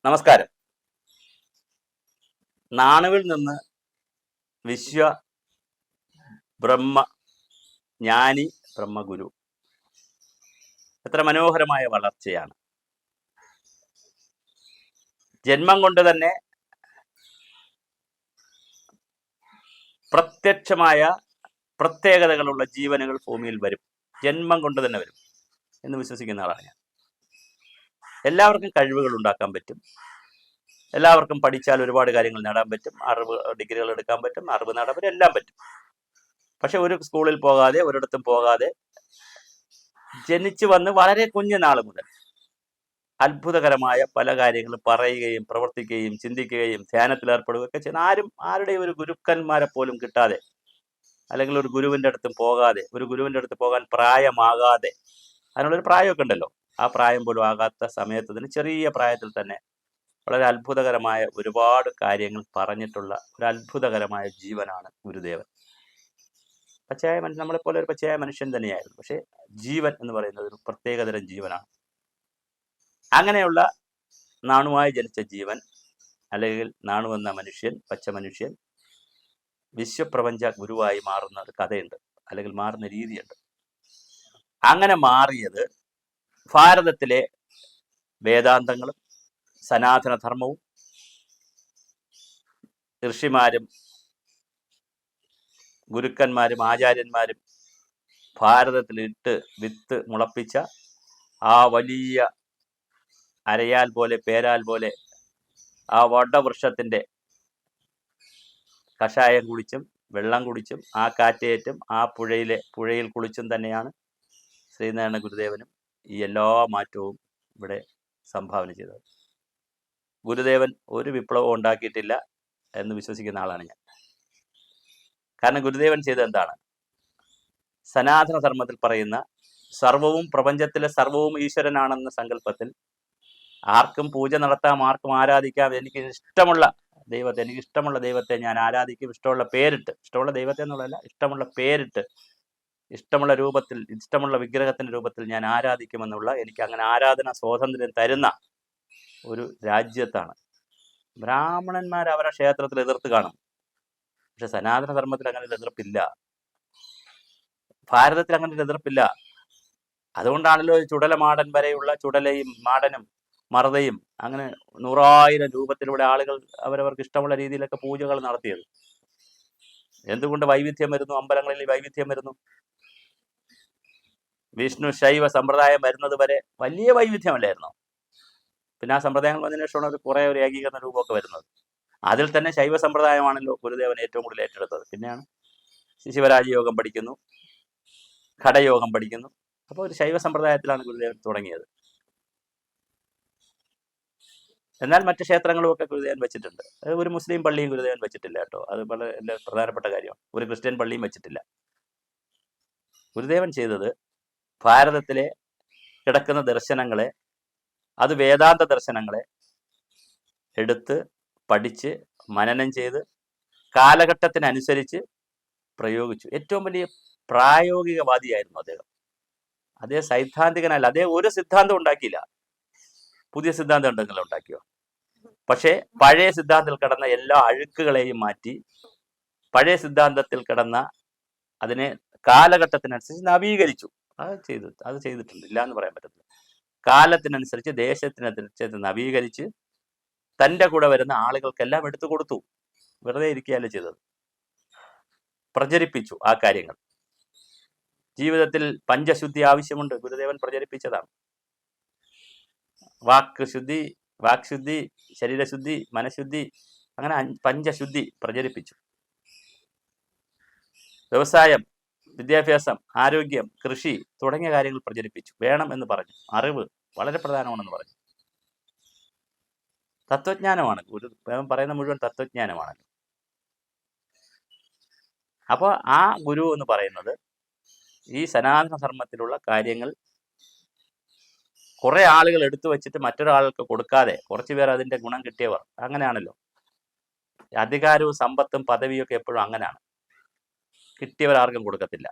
നമസ്കാരം. നാണുവിൽ നിന്ന് വിശ്വ ബ്രഹ്മ ജ്ഞാനി ബ്രഹ്മഗുരു. എത്ര മനോഹരമായ വളർച്ചയാണ്. ജന്മം കൊണ്ട് തന്നെ പ്രത്യക്ഷമായ പ്രത്യേകതകളുള്ള ജീവനുകൾ ഭൂമിയിൽ വരും. ജന്മം കൊണ്ട് തന്നെ വരും എന്ന് വിശ്വസിക്കുന്ന ആളാണ് ഞാൻ. എല്ലാവർക്കും കഴിവുകൾ ഉണ്ടാക്കാൻ പറ്റും. എല്ലാവർക്കും പഠിച്ചാൽ ഒരുപാട് കാര്യങ്ങൾ നേടാൻ പറ്റും. അറിവ് ഡിഗ്രികൾ എടുക്കാൻ പറ്റും, അറിവ് നേടാൻ പറ്റും, എല്ലാം പറ്റും. പക്ഷെ ഒരു സ്കൂളിൽ പോകാതെ, ഒരിടത്തും പോകാതെ ജനിച്ചു വന്ന് വളരെ കുഞ്ഞുനാൾ മുതൽ അത്ഭുതകരമായ പല കാര്യങ്ങളും പറയുകയും പ്രവർത്തിക്കുകയും ചിന്തിക്കുകയും ധ്യാനത്തിൽ ഏർപ്പെടുകയൊക്കെ ചെയ്യുന്ന ആരുടെയും ഒരു ഗുരുക്കന്മാരെ പോലും കിട്ടാതെ, അല്ലെങ്കിൽ ഒരു ഗുരുവിൻ്റെ അടുത്തും പോകാതെ, ഒരു ഗുരുവിൻ്റെ അടുത്ത് പോകാൻ പ്രായമാകാതെ, അതിനുള്ളൊരു പ്രായമൊക്കെ ഉണ്ടല്ലോ, ആ പ്രായം പോലും ആകാത്ത സമയത്ത് തന്നെ ചെറിയ പ്രായത്തിൽ തന്നെ വളരെ അത്ഭുതകരമായ ഒരുപാട് കാര്യങ്ങൾ പറഞ്ഞിട്ടുള്ള ഒരു അത്ഭുതകരമായ ജീവനാണ് ഗുരുദേവൻ. പച്ചയായ മനുഷ്യൻ, നമ്മളെപ്പോലെ ഒരു പച്ചയായ മനുഷ്യൻ തന്നെയായിരുന്നു. പക്ഷേ ജീവൻ എന്ന് പറയുന്നത് ഒരു പ്രത്യേകതരം ജീവനാണ്. അങ്ങനെയുള്ള നാണുവായി ജനിച്ച ജീവൻ, അല്ലെങ്കിൽ നാണു എന്ന മനുഷ്യൻ, പച്ച മനുഷ്യൻ വിശ്വപ്രപഞ്ച ഗുരുവായി മാറുന്ന ഒരു കഥയുണ്ട്, അല്ലെങ്കിൽ മാറുന്ന രീതിയുണ്ട്. അങ്ങനെ മാറിയത് ഭാരതത്തിലെ വേദാന്തങ്ങളും സനാതനധർമ്മവും ഋഷിമാരും ഗുരുക്കന്മാരും ആചാര്യന്മാരും ഭാരതത്തിലിട്ട് വിത്ത് മുളപ്പിച്ച ആ വലിയ അരയാൽ പോലെ പേരാൽ പോലെ ആ വടവൃക്ഷത്തിൻ്റെ കഷായം കുടിച്ചും വെള്ളം കുടിച്ചും ആ കാറ്റേറ്റും ആ പുഴയിൽ കുളിച്ചും തന്നെയാണ് ശ്രീനാരായണ ഗുരുദേവനും ഈ എല്ലാ മാറ്റവും ഇവിടെ സംഭാവന ചെയ്തത്. ഗുരുദേവൻ ഒരു വിപ്ലവം ഉണ്ടാക്കിയിട്ടില്ല എന്ന് വിശ്വസിക്കുന്ന ആളാണ് ഞാൻ. കാരണം ഗുരുദേവൻ ചെയ്തത് എന്താണ്? സനാതന ധർമ്മത്തിൽ പറയുന്ന സർവവും, പ്രപഞ്ചത്തിലെ സർവവും ഈശ്വരനാണെന്ന സങ്കല്പത്തിൽ ആർക്കും പൂജ നടത്താം, ആർക്കും ആരാധിക്കാം. എനിക്ക് ഇഷ്ടമുള്ള ദൈവത്തെ ഞാൻ ആരാധിക്കും. ഇഷ്ടമുള്ള പേരിട്ട്, ഇഷ്ടമുള്ള ദൈവത്തെ എന്നുള്ളതല്ല, ഇഷ്ടമുള്ള പേരിട്ട്, ഇഷ്ടമുള്ള രൂപത്തിൽ, ഇഷ്ടമുള്ള വിഗ്രഹത്തിന്റെ രൂപത്തിൽ ഞാൻ ആരാധിക്കുമെന്നുള്ള, എനിക്ക് അങ്ങനെ ആരാധന സ്വാതന്ത്ര്യം തരുന്ന ഒരു രാജ്യത്താണ്. ബ്രാഹ്മണന്മാർ അവരുടെ ക്ഷേത്രത്തിൽ എതിർത്ത് കാണും. പക്ഷെ സനാതന ധർമ്മത്തിൽ അങ്ങനെ ഒരു എതിർപ്പില്ല. ഭാരതത്തിൽ അങ്ങനെ ഒരു എതിർപ്പില്ല. അതുകൊണ്ടാണല്ലോ ചുടലമാടൻ വരെയുള്ള ചുടലയും മാടനും മറുതയും അങ്ങനെ 100,000 രൂപത്തിലൂടെ ആളുകൾ അവരവർക്ക് ഇഷ്ടമുള്ള രീതിയിലൊക്കെ പൂജകൾ നടത്തിയത്. എന്തുകൊണ്ട് വൈവിധ്യം വരുന്നു? അമ്പലങ്ങളിൽ വൈവിധ്യം വരുന്നു. വിഷ്ണു ശൈവ സമ്പ്രദായം വരുന്നത് വരെ വലിയ വൈവിധ്യമല്ലായിരുന്നു. പിന്നെ ആ സമ്പ്രദായങ്ങൾ വന്നതിന് ശേഷമാണ് കുറെ ഒരു ഏകീകരണ രൂപമൊക്കെ വരുന്നത്. അതിൽ തന്നെ ശൈവ സമ്പ്രദായമാണല്ലോ ഗുരുദേവൻ ഏറ്റവും കൂടുതൽ ഏറ്റെടുത്തത്. പിന്നെയാണ് ശിവരാജയോഗം പഠിക്കുന്നു, ഘടയോഗം പഠിക്കുന്നു. അപ്പോൾ ഒരു ശൈവ സമ്പ്രദായത്തിലാണ് ഗുരുദേവൻ തുടങ്ങിയത്. എന്നാൽ മറ്റ് ക്ഷേത്രങ്ങളും ഒക്കെ ഗുരുദേവൻ വെച്ചിട്ടുണ്ട്. ഒരു മുസ്ലിം പള്ളിയും ഗുരുദേവൻ വെച്ചിട്ടില്ല കേട്ടോ. അത് വളരെ പ്രധാനപ്പെട്ട കാര്യമാണ്. ഒരു ക്രിസ്ത്യൻ പള്ളിയും വെച്ചിട്ടില്ല. ഗുരുദേവൻ ചെയ്തത് ഭാരതത്തിലെ കിടക്കുന്ന ദർശനങ്ങളെ, അത് വേദാന്ത ദർശനങ്ങളെ എടുത്ത് പഠിച്ച് മനനം ചെയ്ത് കാലഘട്ടത്തിനനുസരിച്ച് പ്രയോഗിച്ചു. ഏറ്റവും വലിയ പ്രായോഗികവാദിയായിരുന്നു അദ്ദേഹം. അതേ സൈദ്ധാന്തികനല്ല. അദ്ദേഹം ഒരു സിദ്ധാന്തം ഉണ്ടാക്കിയില്ല. പുതിയ സിദ്ധാന്തം ഉണ്ടെങ്കിലും ഉണ്ടാക്കിയോ? പക്ഷേ പഴയ സിദ്ധാന്തത്തിൽ കിടന്ന എല്ലാ അഴുക്കുകളെയും മാറ്റി, പഴയ സിദ്ധാന്തത്തിൽ കിടന്ന അതിനെ കാലഘട്ടത്തിനനുസരിച്ച് നവീകരിച്ചു. അത് ചെയ്തിട്ടുണ്ട്, ഇല്ല എന്ന് പറയാൻ പറ്റത്തില്ല. കാലത്തിനനുസരിച്ച്, ദേശത്തിനനുസരിച്ച് നവീകരിച്ച് തൻ്റെ കൂടെ വരുന്ന ആളുകൾക്കെല്ലാം എടുത്തു കൊടുത്തു. വെറുതെ ഇരിക്കുകയല്ല ചെയ്തത്, പ്രചരിപ്പിച്ചു ആ കാര്യങ്ങൾ. ജീവിതത്തിൽ പഞ്ചശുദ്ധി ആവശ്യമുണ്ട്, ഗുരുദേവൻ പ്രചരിപ്പിച്ചതാണ്. വാക്ശുദ്ധി, ശരീരശുദ്ധി, മനഃശുദ്ധി, അങ്ങനെ പഞ്ചശുദ്ധി പ്രചരിപ്പിച്ചു. വ്യവസായം, വിദ്യാഭ്യാസം, ആരോഗ്യം, കൃഷി തുടങ്ങിയ കാര്യങ്ങൾ പ്രചരിപ്പിച്ചു. വേണം എന്ന് പറഞ്ഞു. അറിവ് വളരെ പ്രധാനമാണെന്ന് പറഞ്ഞു. തത്വജ്ഞാനമാണ് ഗുരുദേവൻ പറയുന്ന മുഴുവൻ തത്വജ്ഞാനമാണല്ലോ. അപ്പോൾ ആ ഗുരു എന്ന് പറയുന്നത് ഈ സനാതന ധർമ്മത്തിലുള്ള കാര്യങ്ങൾ കുറെ ആളുകൾ എടുത്തു വെച്ചിട്ട് മറ്റൊരാൾക്ക് കൊടുക്കാതെ കുറച്ചു പേർ അതിന്റെ ഗുണം കിട്ടിയവർ, അങ്ങനെയാണല്ലോ. അധികാരവും സമ്പത്തും പദവിയും ഒക്കെ എപ്പോഴും അങ്ങനെയാണ്. കിട്ടിയവർ ആർക്കും കൊടുക്കത്തില്ല,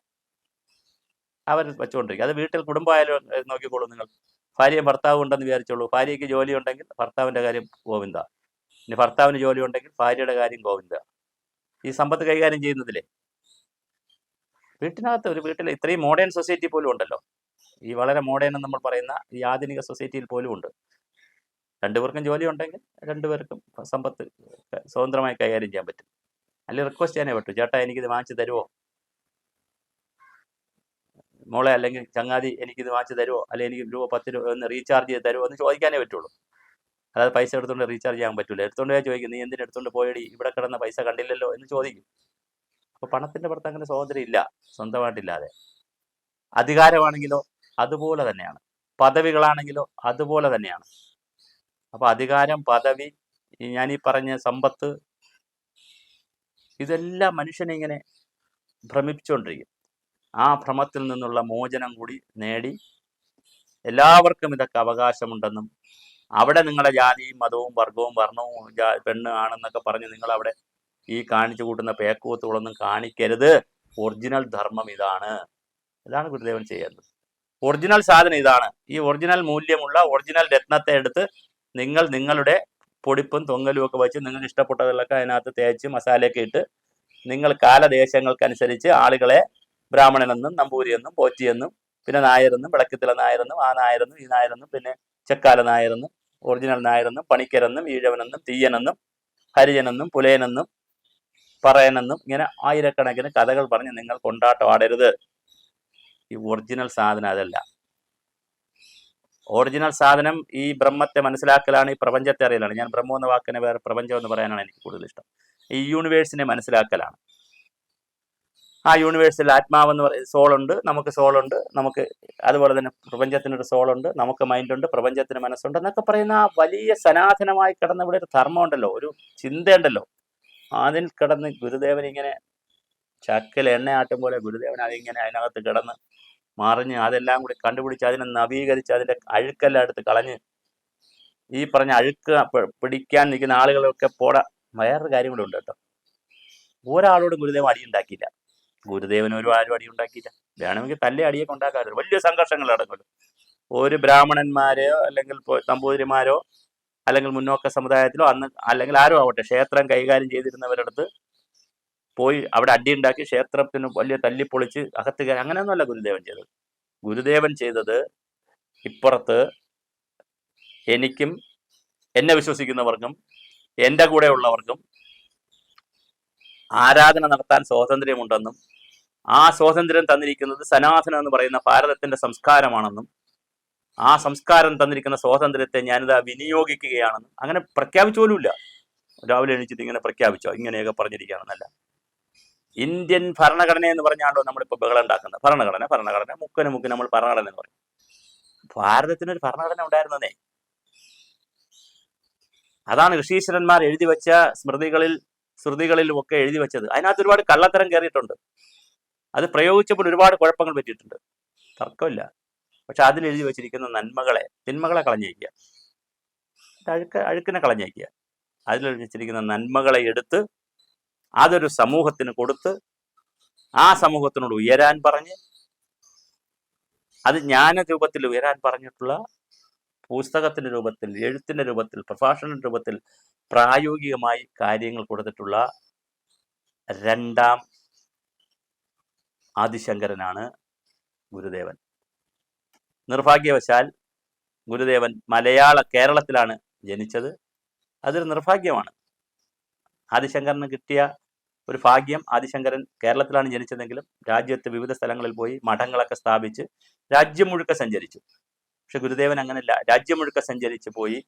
അവർ വെച്ചുകൊണ്ടിരിക്കും. അത് വീട്ടിൽ കുടുംബമായാലും നോക്കിക്കോളൂ നിങ്ങൾ. ഭാര്യയും ഭർത്താവും ഉണ്ടെന്ന് വിചാരിച്ചോളൂ. ഭാര്യയ്ക്ക് ജോലി ഉണ്ടെങ്കിൽ ഭർത്താവിൻ്റെ കാര്യം ഗോവിന്ദ, ഇനി ഭർത്താവിന് ജോലി ഉണ്ടെങ്കിൽ ഭാര്യയുടെ കാര്യം ഗോവിന്ദ. ഈ സമ്പത്ത് കൈകാര്യം ചെയ്യുന്നതിലെ വീട്ടിനകത്ത്, ഒരു വീട്ടിൽ ഇത്രയും മോഡേൺ സൊസൈറ്റി പോലും ഉണ്ടല്ലോ, ഈ വളരെ മോഡേൺ എന്ന് നമ്മൾ പറയുന്ന ഈ ആധുനിക സൊസൈറ്റിയിൽ പോലും ഉണ്ട്. രണ്ടുപേർക്കും ജോലി ഉണ്ടെങ്കിൽ രണ്ടുപേർക്കും സമ്പത്ത് സ്വതന്ത്രമായി കൈകാര്യം ചെയ്യാൻ പറ്റും. അല്ലെങ്കിൽ റിക്വസ്റ്റ് ചെയ്യാനേ പറ്റൂ, ചേട്ടാ എനിക്കിത് വാങ്ങിച്ച് തരുമോ, മോളെ അല്ലെങ്കിൽ ചങ്ങാതി എനിക്കിത് വാങ്ങിച്ച് തരുമോ, അല്ലെങ്കിൽ എനിക്ക് രൂപ 10 രൂപ ഒന്ന് റീചാർജ് ചെയ്ത് തരുമോ എന്ന് ചോദിക്കാനേ പറ്റുള്ളൂ. അതായത് പൈസ എടുത്തുകൊണ്ട് റീചാർജ് ചെയ്യാൻ പറ്റില്ല. എടുത്തുകൊണ്ട് ഞാൻ ചോദിക്കും, നീ എന്തിനു എടുത്തുകൊണ്ട് പോയടി, ഇവിടെ കിടന്ന പൈസ കണ്ടില്ലല്ലോ എന്ന് ചോദിക്കും. അപ്പോൾ പണത്തിൻ്റെ പുറത്ത് അങ്ങനെ സ്വാതന്ത്ര്യം ഇല്ല സ്വന്തമായിട്ടില്ലാതെ. അധികാരമാണെങ്കിലോ അതുപോലെ തന്നെയാണ്, പദവികളാണെങ്കിലോ അതുപോലെ തന്നെയാണ്. അപ്പോൾ അധികാരം, പദവി, ഞാനീ പറഞ്ഞ സമ്പത്ത്, ഇതെല്ലാം മനുഷ്യനെ ഇങ്ങനെ ഭ്രമിച്ചുകൊണ്ടിരിക്കും. ആ ഭ്രമത്തിൽ നിന്നുള്ള മോചനം കൂടി നേടി എല്ലാവർക്കും ഇതൊക്കെ അവകാശമുണ്ടെന്നും അവിടെ നിങ്ങളുടെ ജാതിയും മതവും വർഗവും വർണ്ണവും പെണ്ണ് ആണെന്നൊക്കെ പറഞ്ഞ് നിങ്ങളവിടെ ഈ കാണിച്ചു കൂട്ടുന്ന പേക്കൂത്തുകളൊന്നും കാണിക്കരുത്. ഒറിജിനൽ ധർമ്മം ഇതാണ് ഗുരുദേവൻ ചെയ്യേണ്ടത്. ഒറിജിനൽ സാധനം ഇതാണ്. ഈ ഒറിജിനൽ മൂല്യമുള്ള ഒറിജിനൽ രത്നത്തെ എടുത്ത് നിങ്ങൾ നിങ്ങളുടെ പൊടിപ്പും തൊങ്ങലും ഒക്കെ വെച്ച് നിങ്ങൾക്ക് ഇഷ്ടപ്പെട്ടതിലൊക്കെ അതിനകത്ത് തേച്ച് മസാലയൊക്കെ ഇട്ട് നിങ്ങൾ കാലദേശങ്ങൾക്കനുസരിച്ച് ആളുകളെ ബ്രാഹ്മണനെന്നും നമ്പൂരിയെന്നും പോറ്റിയെന്നും പിന്നെ നായരെന്നും വിളക്കത്തിലെ നായരെന്നും ആ നായരെന്നും ഈ നായരെന്നും പിന്നെ ചെക്കാല നായരെന്നും ഒറിജിനൽ നായരെന്നും പണിക്കരെന്നും ഈഴവനെന്നും തീയനെന്നും ഹരിജനെന്നും പുലയനെന്നും പറയനെന്നും ഇങ്ങനെ ആയിരക്കണക്കിന് കഥകൾ പറഞ്ഞ് നിങ്ങൾ കൊണ്ടാട്ടം ആടരുത്. ഈ ഒറിജിനൽ സാധനം അതല്ല. ഒറിജിനൽ സാധനം ഈ ബ്രഹ്മത്തെ മനസ്സിലാക്കലാണ്, ഈ പ്രപഞ്ചത്തെ അറിയലാണ്. ഞാൻ ബ്രഹ്മം എന്ന വാക്കിനെ വേറെ പ്രപഞ്ചം എന്ന് പറയാനാണ് എനിക്ക് കൂടുതൽ ഇഷ്ടം. ഈ യൂണിവേഴ്സിനെ മനസ്സിലാക്കലാണ്. ആ യൂണിവേഴ്സിൽ ആത്മാവെന്ന് പറയുന്ന സോളുണ്ട്, നമുക്ക് സോളുണ്ട്, നമുക്ക് അതുപോലെ തന്നെ പ്രപഞ്ചത്തിനൊരു സോളുണ്ട്, നമുക്ക് മൈൻഡുണ്ട്, പ്രപഞ്ചത്തിന് മനസ്സുണ്ട് എന്നൊക്കെ പറയുന്ന ആ വലിയ സനാതനമായി കിടന്ന ഇവിടെ ഒരു ധർമ്മമുണ്ടല്ലോ, ഒരു ചിന്തയുണ്ടല്ലോ. അതിൽ കിടന്ന് ഗുരുദേവൻ ഇങ്ങനെ ചക്കൽ എണ്ണയാട്ടും പോലെ ഗുരുദേവൻ അതിങ്ങനെ അതിനകത്ത് കിടന്ന് മറിഞ്ഞ് അതെല്ലാം കൂടി കണ്ടുപിടിച്ച് അതിനെ നവീകരിച്ച് അതിൻ്റെ അഴുക്കെല്ലാം എടുത്ത് കളഞ്ഞ് ഈ പറഞ്ഞ അഴുക്ക് പിടിക്കാൻ നിൽക്കുന്ന ആളുകളൊക്കെ പോടാ. വേറൊരു കാര്യം കൂടെ ഉണ്ട് കേട്ടോ, ഒരാളോട് ഗുരുദേവൻ അടിയുണ്ടാക്കിയില്ല. ഗുരുദേവന് ആരും അടിയുണ്ടാക്കിയില്ല. വേണമെങ്കിൽ തല്ലേ അടിയൊക്കെ ഉണ്ടാക്കാറുണ്ട്, വലിയ സംഘർഷങ്ങൾ നടക്കുമല്ലോ. ഒരു ബ്രാഹ്മണന്മാരെയോ അല്ലെങ്കിൽ നമ്പൂതിരിമാരോ അല്ലെങ്കിൽ മുന്നോക്ക സമുദായത്തിലോ അന്ന് അല്ലെങ്കിൽ ആരോ ആവട്ടെ ക്ഷേത്രം കൈകാര്യം ചെയ്തിരുന്നവരടുത്ത് പോയി അവിടെ അടിയുണ്ടാക്കി ക്ഷേത്രത്തിന് വലിയ തല്ലിപ്പൊളിച്ച് അകത്ത് കയറി അങ്ങനെയൊന്നുമല്ല ഗുരുദേവൻ ചെയ്തത്. ഗുരുദേവൻ ചെയ്തത് ഇപ്പുറത്ത് എനിക്കും എന്നെ വിശ്വസിക്കുന്നവർക്കും എൻ്റെ കൂടെ ഉള്ളവർക്കും ആരാധന നടത്താൻ സ്വാതന്ത്ര്യമുണ്ടെന്നും ആ സ്വാതന്ത്ര്യം തന്നിരിക്കുന്നത് സനാതനം എന്ന് പറയുന്ന ഭാരതത്തിന്റെ സംസ്കാരമാണെന്നും ആ സംസ്കാരം തന്നിരിക്കുന്ന സ്വാതന്ത്ര്യത്തെ ഞാനിതാ വിനിയോഗിക്കുകയാണെന്നും അങ്ങനെ പ്രഖ്യാപിച്ചു പോലുമില്ല. രാവിലെ എണീച്ചിട്ട് ഇങ്ങനെ പ്രഖ്യാപിച്ചോ ഇങ്ങനെയൊക്കെ പറഞ്ഞിരിക്കുകയാണെന്നല്ല. ഇന്ത്യൻ ഭരണഘടന എന്ന് പറഞ്ഞാണല്ലോ നമ്മളിപ്പോൾ ബഹളം ഉണ്ടാക്കുന്നത്. ഭരണഘടന മുക്കിന് നമ്മൾ ഭരണഘടന എന്ന് പറയും. ഭാരതത്തിനൊരു ഭരണഘടന ഉണ്ടായിരുന്നതേ. അതാണ് ഋഷീശ്വരന്മാർ എഴുതി വെച്ച ശ്രുതികളിലും ഒക്കെ എഴുതി വെച്ചത്. അതിനകത്ത് ഒരുപാട് കള്ളത്തരം കയറിയിട്ടുണ്ട്. അത് പ്രയോഗിച്ചപ്പോൾ ഒരുപാട് കുഴപ്പങ്ങൾ പറ്റിയിട്ടുണ്ട്, തർക്കമില്ല. പക്ഷെ അതിൽ എഴുതി വെച്ചിരിക്കുന്ന തിന്മകളെ കളഞ്ഞേക്കുക, അഴുക്കിനെ കളഞ്ഞേക്കുക. അതിൽ വെച്ചിരിക്കുന്ന നന്മകളെ എടുത്ത് അതൊരു സമൂഹത്തിന് കൊടുത്ത് ആ സമൂഹത്തിനോട് ഉയരാൻ പറഞ്ഞ് അത് ജ്ഞാന രൂപത്തിൽ ഉയരാൻ പറഞ്ഞിട്ടുള്ള പുസ്തകത്തിന്റെ രൂപത്തിൽ, എഴുത്തിന്റെ രൂപത്തിൽ, പ്രഭാഷണ രൂപത്തിൽ പ്രായോഗികമായി കാര്യങ്ങൾ കൊടുത്തിട്ടുള്ള രണ്ടാം ആദിശങ്കരനാണ് ഗുരുദേവൻ. നിർഭാഗ്യവശാൽ ഗുരുദേവൻ കേരളത്തിലാണ് ജനിച്ചത്. അതൊരു നിർഭാഗ്യമാണ്. ആദിശങ്കരന് കിട്ടിയ ഒരു ഭാഗ്യം. ആദിശങ്കരൻ കേരളത്തിലാണ് ജനിച്ചതെങ്കിലും രാജ്യത്ത് വിവിധ സ്ഥലങ്ങളിൽ പോയി മഠങ്ങളൊക്കെ സ്ഥാപിച്ച് രാജ്യം മുഴുക്ക സഞ്ചരിച്ചു. പക്ഷെ ഗുരുദേവൻ അങ്ങനെയല്ല, രാജ്യം മുഴുക്ക സഞ്ചരിച്ച് പോയി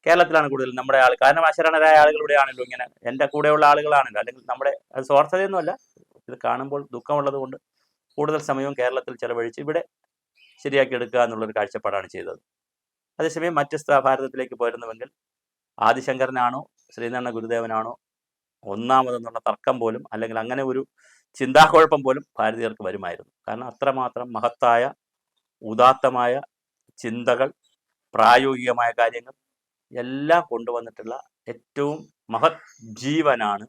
കേരളത്തിലാണ് കൂടുതൽ നമ്മുടെ കാരണം അശരണരായ ആളുകളുടെ ആണല്ലോ, ഇങ്ങനെ എൻ്റെ കൂടെയുള്ള ആളുകളാണല്ലോ, അല്ലെങ്കിൽ നമ്മുടെ അത് സ്വാർത്ഥതയൊന്നുമല്ല, ഇത് കാണുമ്പോൾ ദുഃഖമുള്ളത് കൊണ്ട് കൂടുതൽ സമയവും കേരളത്തിൽ ചെലവഴിച്ച് ഇവിടെ ശരിയാക്കി എടുക്കുക എന്നുള്ളൊരു കാഴ്ചപ്പാടാണ് ചെയ്തത്. അതേസമയം മറ്റ് ഭാരതത്തിലേക്ക് പോയിരുന്നുവെങ്കിൽ ആദിശങ്കരനാണോ ശ്രീനാരായണ ഗുരുദേവനാണോ ഒന്നാമതെന്നുള്ള തർക്കം പോലും അല്ലെങ്കിൽ അങ്ങനെ ഒരു ചിന്താക്കുഴപ്പം പോലും ഭാരതീയർക്ക് വരുമായിരുന്നു. കാരണം അത്രമാത്രം മഹത്തായ ഉദാത്തമായ ചിന്തകൾ, പ്രായോഗികമായ കാര്യങ്ങൾ എല്ലാം കൊണ്ടുവന്നിട്ടുള്ള ഏറ്റവും മഹത് ജീവനാണ്.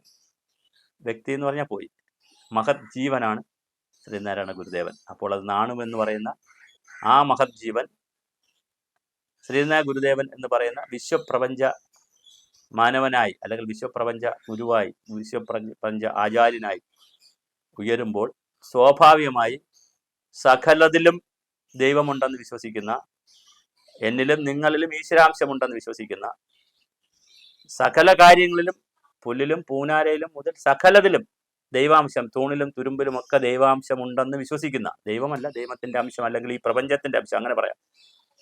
വ്യക്തി എന്ന് പറഞ്ഞാൽ പോയി, മഹത് ജീവനാണ് ശ്രീനാരായണ ഗുരുദേവൻ. അപ്പോൾ അത് നാണുമെന്ന് പറയുന്ന ആ മഹത് ജീവൻ ശ്രീനാരായണ ഗുരുദേവൻ എന്ന് പറയുന്ന വിശ്വപ്രപഞ്ച മാനവനായി അല്ലെങ്കിൽ വിശ്വപ്രപഞ്ച ഗുരുവായി വിശ്വപ്രപഞ്ച ആചാര്യനായി ഉയരുമ്പോൾ സ്വാഭാവികമായി സകലതിലും ദൈവമുണ്ടെന്ന് വിശ്വസിക്കുന്ന, എന്നിലും നിങ്ങളിലും ഈശ്വരാംശമുണ്ടെന്ന് വിശ്വസിക്കുന്ന, സകല കാര്യങ്ങളിലും പുല്ലിലും പൂനാരയിലും മുതൽ സകലതിലും ദൈവാംശം, തൂണിലും തുരുമ്പിലും ഒക്കെ ദൈവാംശം ഉണ്ടെന്ന് വിശ്വസിക്കുന്ന, ദൈവമല്ല ദൈവത്തിന്റെ അംശം അല്ലെങ്കിൽ ഈ പ്രപഞ്ചത്തിന്റെ അംശം, അങ്ങനെ പറയാം,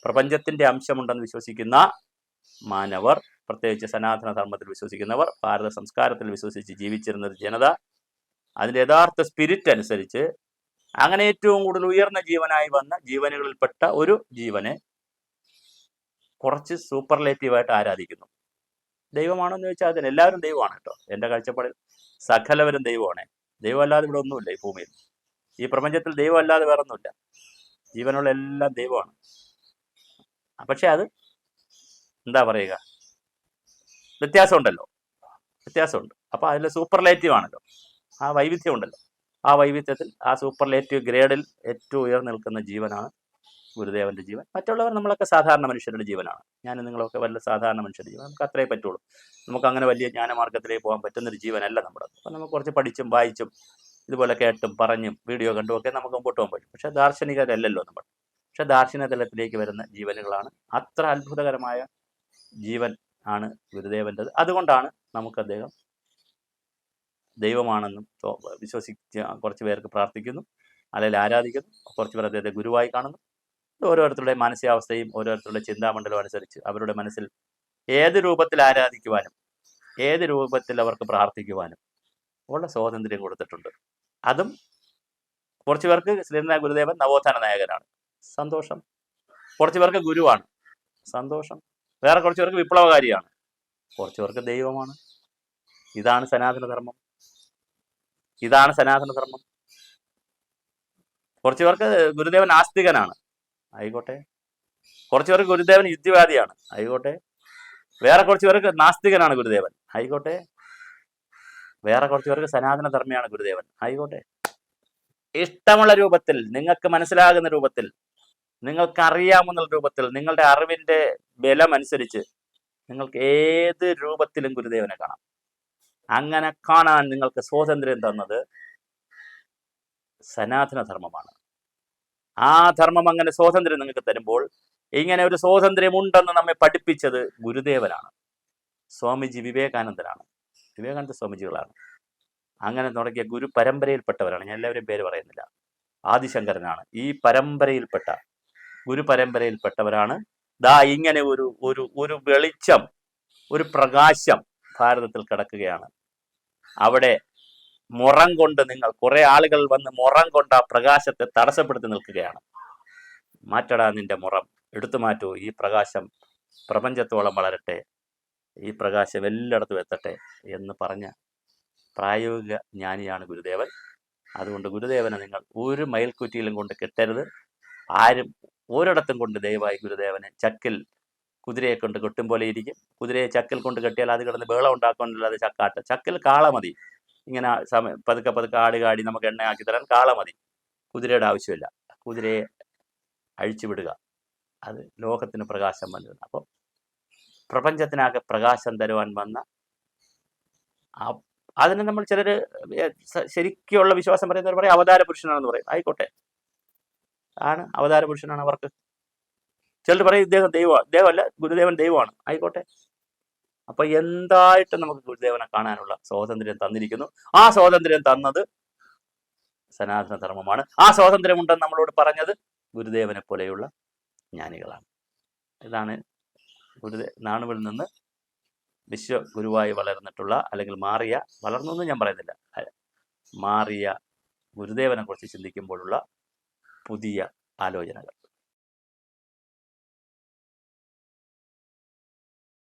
പ്രപഞ്ചത്തിന്റെ അംശമുണ്ടെന്ന് വിശ്വസിക്കുന്ന മാനവർ, പ്രത്യേകിച്ച് സനാതന ധർമ്മത്തിൽ വിശ്വസിക്കുന്നവർ, ഭാരത സംസ്കാരത്തിൽ വിശ്വസിച്ച് ജീവിച്ചിരുന്ന ജനത, അതിൻ്റെ യഥാർത്ഥ സ്പിരിറ്റ് അനുസരിച്ച് അങ്ങനെ ഏറ്റവും കൂടുതൽ ഉയർന്ന ജീവനായി വന്ന ജീവനുകളിൽപ്പെട്ട ഒരു ജീവനെ കുറച്ച് സൂപ്പർലേറ്റീവായിട്ട് ആരാധിക്കുന്നു. ദൈവമാണെന്ന് ചോദിച്ചാൽ അതിന് എല്ലാവരും ദൈവമാണ് കേട്ടോ. എൻ്റെ കാഴ്ചപ്പാടിൽ സകലവരും ദൈവമാണ്. ദൈവമല്ലാതെ ഇവിടെ ഒന്നുമില്ല ഈ ഭൂമിയിൽ. ഈ പ്രപഞ്ചത്തിൽ ദൈവമല്ലാതെ വേറെ ഒന്നുമില്ല. ജീവനുള്ള എല്ലാം ദൈവമാണ്. പക്ഷെ അത് എന്താ പറയുക, വ്യത്യാസമുണ്ടല്ലോ, വ്യത്യാസമുണ്ട്. അപ്പോൾ അതിൽ സൂപ്പർലേറ്റീവ് ആണല്ലോ, ആ വൈവിധ്യം ഉണ്ടല്ലോ. ആ വൈവിധ്യത്തിൽ ആ സൂപ്പർലേറ്റീവ് ഗ്രേഡിൽ ഏറ്റവും ഉയർന്നു നിൽക്കുന്ന ജീവനാണ് ഗുരുദേവന്റെ ജീവൻ. മറ്റുള്ളവർ നമ്മളൊക്കെ സാധാരണ മനുഷ്യരുടെ ജീവനാണ്. ഞാനും നിങ്ങളൊക്കെ വല്ല സാധാരണ മനുഷ്യരുടെ ജീവൻ. നമുക്ക് അത്രേ പറ്റുള്ളൂ. നമുക്ക് അങ്ങനെ വലിയ ജ്ഞാനമാർഗത്തിലേക്ക് പോകാൻ പറ്റുന്നൊരു ജീവനല്ല നമ്മുടെ. അപ്പം നമുക്ക് കുറച്ച് പഠിച്ചും വായിച്ചും ഇതുപോലെ കേട്ടും പറഞ്ഞും വീഡിയോ കണ്ടും ഒക്കെ നമുക്ക് മുമ്പോട്ട് പോകാൻ പറ്റും. പക്ഷെ ദാർശനികരല്ലല്ലോ നമ്മൾ. പക്ഷെ ദാർശനിക തലത്തിലേക്ക് വരുന്ന ജീവനുകളാണ്. അത്ര അത്ഭുതകരമായ ജീവൻ ആണ് ഗുരുദേവൻ്റെത്. അതുകൊണ്ടാണ് നമുക്ക് അദ്ദേഹം ദൈവമാണെന്നും വിശ്വസിച്ച് കുറച്ച് പേർക്ക് പ്രാർത്ഥിക്കുന്നു, അല്ലെങ്കിൽ ആരാധിക്കുന്നു, കുറച്ച് പേർ അദ്ദേഹത്തെ ഗുരുവായി കാണുന്നു. ഓരോരുത്തരുടെ മാനസികാവസ്ഥയും ഓരോരുത്തരുടെ ചിന്താമണ്ഡലവും അനുസരിച്ച് അവരുടെ മനസ്സിൽ ഏത് രൂപത്തിൽ ആരാധിക്കുവാനും ഏത് രൂപത്തിൽ അവർക്ക് പ്രാർത്ഥിക്കുവാനും ഉള്ള സ്വാതന്ത്ര്യം കൊടുത്തിട്ടുണ്ട്. അതും കുറച്ച് പേർക്ക് ശ്രീനാരായണ ഗുരുദേവൻ നവോത്ഥാന നായകനാണ്, സന്തോഷം. കുറച്ച് പേർക്ക് ഗുരുവാണ്, സന്തോഷം. വേറെ കുറച്ച് പേർക്ക് വിപ്ലവകാരിയാണ്, കുറച്ച് പേർക്ക് ദൈവമാണ്. ഇതാണ് സനാതനധർമ്മം, ഇതാണ് സനാതനധർമ്മം. കുറച്ച് പേർക്ക് ഗുരുദേവൻ ആസ്തികനാണ്, ആയിക്കോട്ടെ. കുറച്ച് പേർക്ക് ഗുരുദേവൻ യുക്തിവാദിയാണ്, ആയിക്കോട്ടെ. വേറെ കുറച്ച് പേർക്ക് നാസ്തികനാണ് ഗുരുദേവൻ, ആയിക്കോട്ടെ. വേറെ കുറച്ച് പേർക്ക് സനാതന ധർമ്മിയാണ് ഗുരുദേവൻ, ആയിക്കോട്ടെ. ഇഷ്ടമുള്ള രൂപത്തിൽ, നിങ്ങൾക്ക് മനസ്സിലാകുന്ന രൂപത്തിൽ, നിങ്ങൾക്ക് അറിയാവുന്ന രൂപത്തിൽ, നിങ്ങളുടെ അറിവിന്റെ ബലം അനുസരിച്ച് നിങ്ങൾക്ക് ഏത് രൂപത്തിലും ഗുരുദേവനെ കാണാം. അങ്ങനെ കാണാൻ നിങ്ങൾക്ക് സ്വാതന്ത്ര്യം തന്നത് സനാതന ധർമ്മമാണ്. ആ ധർമ്മം അങ്ങനെ സ്വാതന്ത്ര്യം നിങ്ങൾക്ക് തരുമ്പോൾ, ഇങ്ങനെ ഒരു സ്വാതന്ത്ര്യം ഉണ്ടെന്ന് നമ്മെ പഠിപ്പിച്ചത് ഗുരുദേവനാണ്, സ്വാമിജി വിവേകാനന്ദനാണ്, വിവേകാനന്ദ സ്വാമിജികളാണ്. അങ്ങനെ തുടങ്ങിയ ഗുരു പരമ്പരയിൽപ്പെട്ടവരാണ്. ഞാൻ എല്ലാവരെയും പേര് പറയുന്നില്ല. ആദിശങ്കരനാണ് ഈ പരമ്പരയിൽപ്പെട്ട, ഗുരു പരമ്പരയിൽപ്പെട്ടവരാണ്. ദാ ഇങ്ങനെ ഒരു ഒരു ഒരു വെളിച്ചം, ഒരു പ്രകാശം ഭാരതത്തിൽ കിടക്കുകയാണ്. അവിടെ മുറം കൊണ്ട് നിങ്ങൾ, കുറെ ആളുകൾ വന്ന് മുറം കൊണ്ട് ആ പ്രകാശത്തെ തടസ്സപ്പെടുത്തി നിൽക്കുകയാണ്. മാറ്റടാ നിന്റെ മുറം, എടുത്തു മാറ്റൂ. ഈ പ്രകാശം പ്രപഞ്ചത്തോളം വളരട്ടെ, ഈ പ്രകാശം എല്ലായിടത്തും എത്തട്ടെ എന്ന് പറഞ്ഞ പ്രായോഗിക ജ്ഞാനിയാണ് ഗുരുദേവൻ. അതുകൊണ്ട് ഗുരുദേവനെ നിങ്ങൾ ഒരു മയിൽക്കുറ്റിയിലും കൊണ്ട് കെട്ടരുത്. ആരും ഒരിടത്തും കൊണ്ട് ദയവായി ഗുരുദേവനെ ചക്കിൽ കുതിരയെ കൊണ്ട് കെട്ടും പോലെ ഇരിക്കും. കുതിരയെ ചക്കിൽ കൊണ്ട് കെട്ടിയാൽ അത് കിടന്ന് ബേളം ഉണ്ടാക്കാനല്ലാതെ ചക്കാട്ട്. ചക്കിൽ കാള മതി, ഇങ്ങനെ പതുക്കെ പതുക്കെ ആടി നമുക്ക് എണ്ണയാക്കി തരാൻ കാള മതി. കുതിരയുടെ ആവശ്യമില്ല. കുതിരയെ അഴിച്ചുവിടുക, അത് ലോകത്തിന് പ്രകാശം വന്നത്. അപ്പോൾ പ്രപഞ്ചത്തിനാകെ പ്രകാശം തരുവാൻ വന്ന അതിന് നമ്മൾ ചിലർ ശരിക്കുള്ള വിശ്വാസം പറയുന്നവർ പറയും അവതാര പുരുഷനാണെന്ന് പറയും. ആയിക്കോട്ടെ, ആണ് അവതാര പുരുഷനാണ് അവർക്ക്. ചിലർ പറയും ഇദ്ദേഹം ദൈവമാണ്, ഇദ്ദേഹമല്ല ഗുരുദേവൻ ദൈവമാണ്, ആയിക്കോട്ടെ. അപ്പൊ എന്തായിട്ടും നമുക്ക് ഗുരുദേവനെ കാണാനുള്ള സ്വാതന്ത്ര്യം തന്നിരിക്കുന്നു. ആ സ്വാതന്ത്ര്യം തന്നത് സനാതന ധർമ്മമാണ്. ആ സ്വാതന്ത്ര്യം ഉണ്ടെന്ന് നമ്മളോട് പറഞ്ഞത് ഗുരുദേവനെ പോലെയുള്ള ജ്ഞാനികളാണ്. ഇതാണ് നാണുവിൽ നിന്ന് വിശ്വഗുരുവായി വളർന്നിട്ടുള്ള, അല്ലെങ്കിൽ മാറിയ, വളർന്നൊന്നും ഞാൻ പറയുന്നില്ല, മാറിയ ഗുരുദേവനെ കുറിച്ച് ചിന്തിക്കുമ്പോഴുള്ള പുതിയ ആലോചനകൾ.